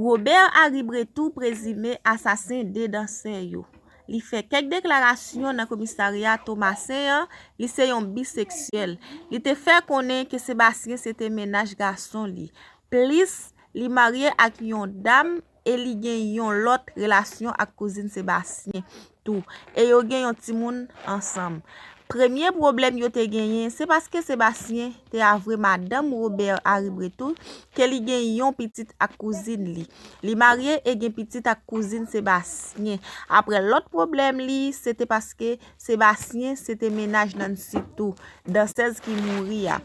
Robert Henri Bretou présumé assassin des danseurs yo. Li fait quelques déclarations dans le commissariat Thomasin, li c'est un bisexuel. Li te fait connaître que Sébastien c'était ménage garçon li. Plus li marié avec une dame et li gen yon l'autre relation avec cousine Sébastien tout. Et yo gen yon ti moun ensemble. Premier problème yo te gagné, c'est parce que Sébastien te avre madame Robert Henri Bretou que li gen yon petite à cousine li. Li marié et gen petite à cousine Sébastien. Après l'autre problème li, c'était parce que Sébastien c'était ménage dans tout dans 16 qui mourir.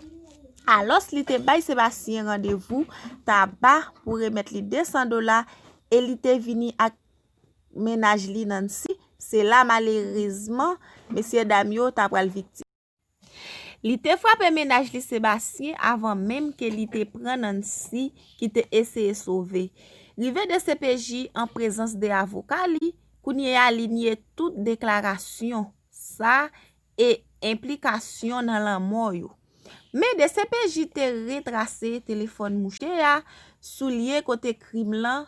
Alors li te bay Sébastien rendez-vous tabac pour remettre li $200 et li te vini ak ménage li Nancy. C'est là malheureusement monsieur Damio t'a pral victime. Li te frappé ménage li Sébastien avant même que li te prend Nancy qui te essayé sauver. Rivé de CPJ en présence des avocats li, kounye aligné toute déclaration ça et implication dans la mort yo. Mais de CPJ te retracé téléphone mouché ya soulier côté crime là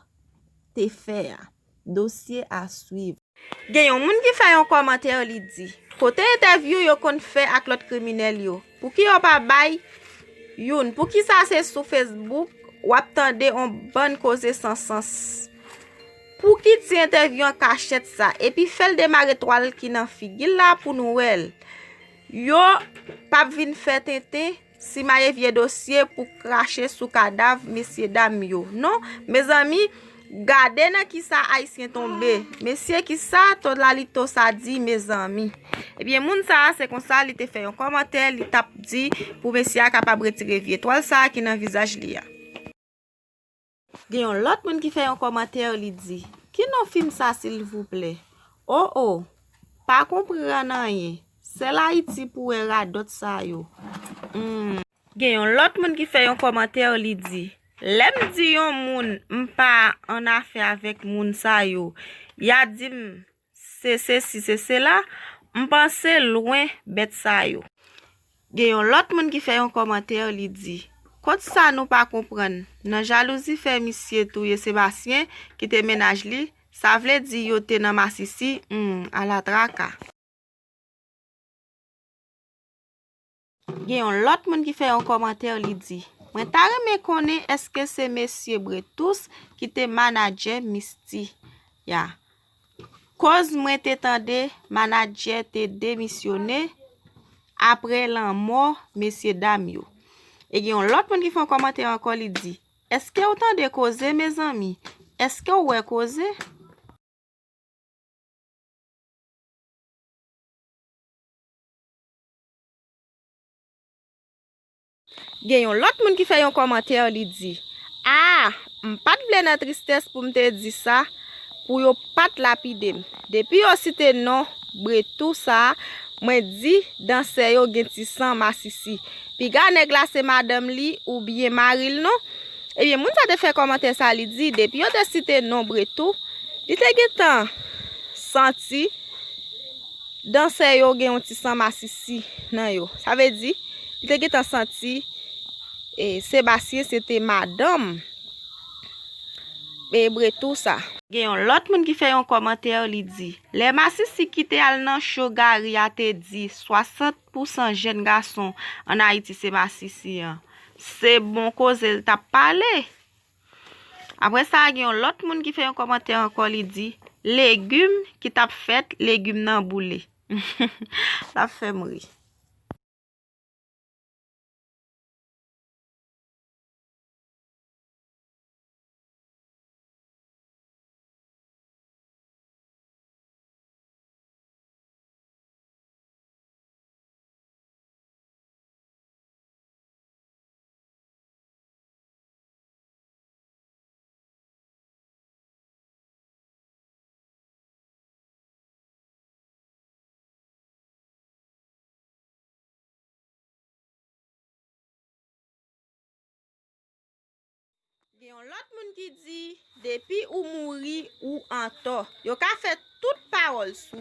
te fait. Dossier à suivre. Gen yon moun qui fait un commentaire li dit côté interview yo kon fait ak l'autre criminel yo pour ki yo pa bay yon pour ki ça c'est sur Facebook ou attendez on bonne cause sans sens pour ki ti interview en cachette ça et puis fait démarrer toile qui nan figil là pour Noël yo pa vinn faire tete si maye vieux dossier pour cracher sous cadavre monsieur dame yo non mes amis. Gardez nan qui ça haïtien tombé. Monsieur qui ça to la li to ça dit mes amis. Eh bien moun ça c'est comme ça li te fait un commentaire, li t'a dit pour monsieur capable retirer vieux toile ça qui dans visage li a. Gen l'autre moun qui fait un commentaire li dit qui non film ça s'il vous plaît. Oh pas comprendre rien. C'est l'Haïti pour radot ça yo. Gen l'autre moun qui fait un commentaire li dit Lem di yon moun m'pa en affaire avec moun sa yo. Ya di c'est cela, m'pense loin bête sa yo. Gen yon l'autre moun qui fait un commentaire li dit quand ça nous pas comprendre. Nan jalousie fait monsieur touye Sébastien qui te ménage li, ça vle di yo te nan Massissi à la traka. Gen yon l'autre moun qui fait un commentaire li dit Mwen ta reme konnen est-ce que c'est monsieur Bretous qui te manager Misty ya. Cause mwen te tande manager te démissionné après la mort monsieur Damio. Et yon l'autre moun qui fait un commentaire encore li dit est-ce que autant de causer mes amis? Est-ce que ouais causer? Gen yon l'autre moun qui fait un commentaire li dit m'pat vle nan tristesse pour m'te di ça pour yo pat lapide. Depuis yo cité non Bretou ça mwen di dans se yo gen ti sang Massissi. Pi ga nèg la c'est madame li ou bien Maril non. Et bien moun ça te fait commentaire ça li dit depuis yo te cité non Bretou, li te gen tan senti dans se yo gen ti sang Massissi nan yo. Ça veut dire li te gen tan senti et Sébastien c'était madame et Bretou ça. Gen l'autre moun qui fait un commentaire li dit les Massissi qui te al nan Chogari a te dit 60% jeunes garçons en Haïti c'est Massissi. C'est bon cause elle t'a parlé. Après ça gen l'autre moun qui fait un commentaire encore li dit légumes qui t'a fait légumes nan boule. Ça fait mourir. Gen l'autre moun qui dit depuis ou mouri ou en tort, yo ka fait toute parole sou.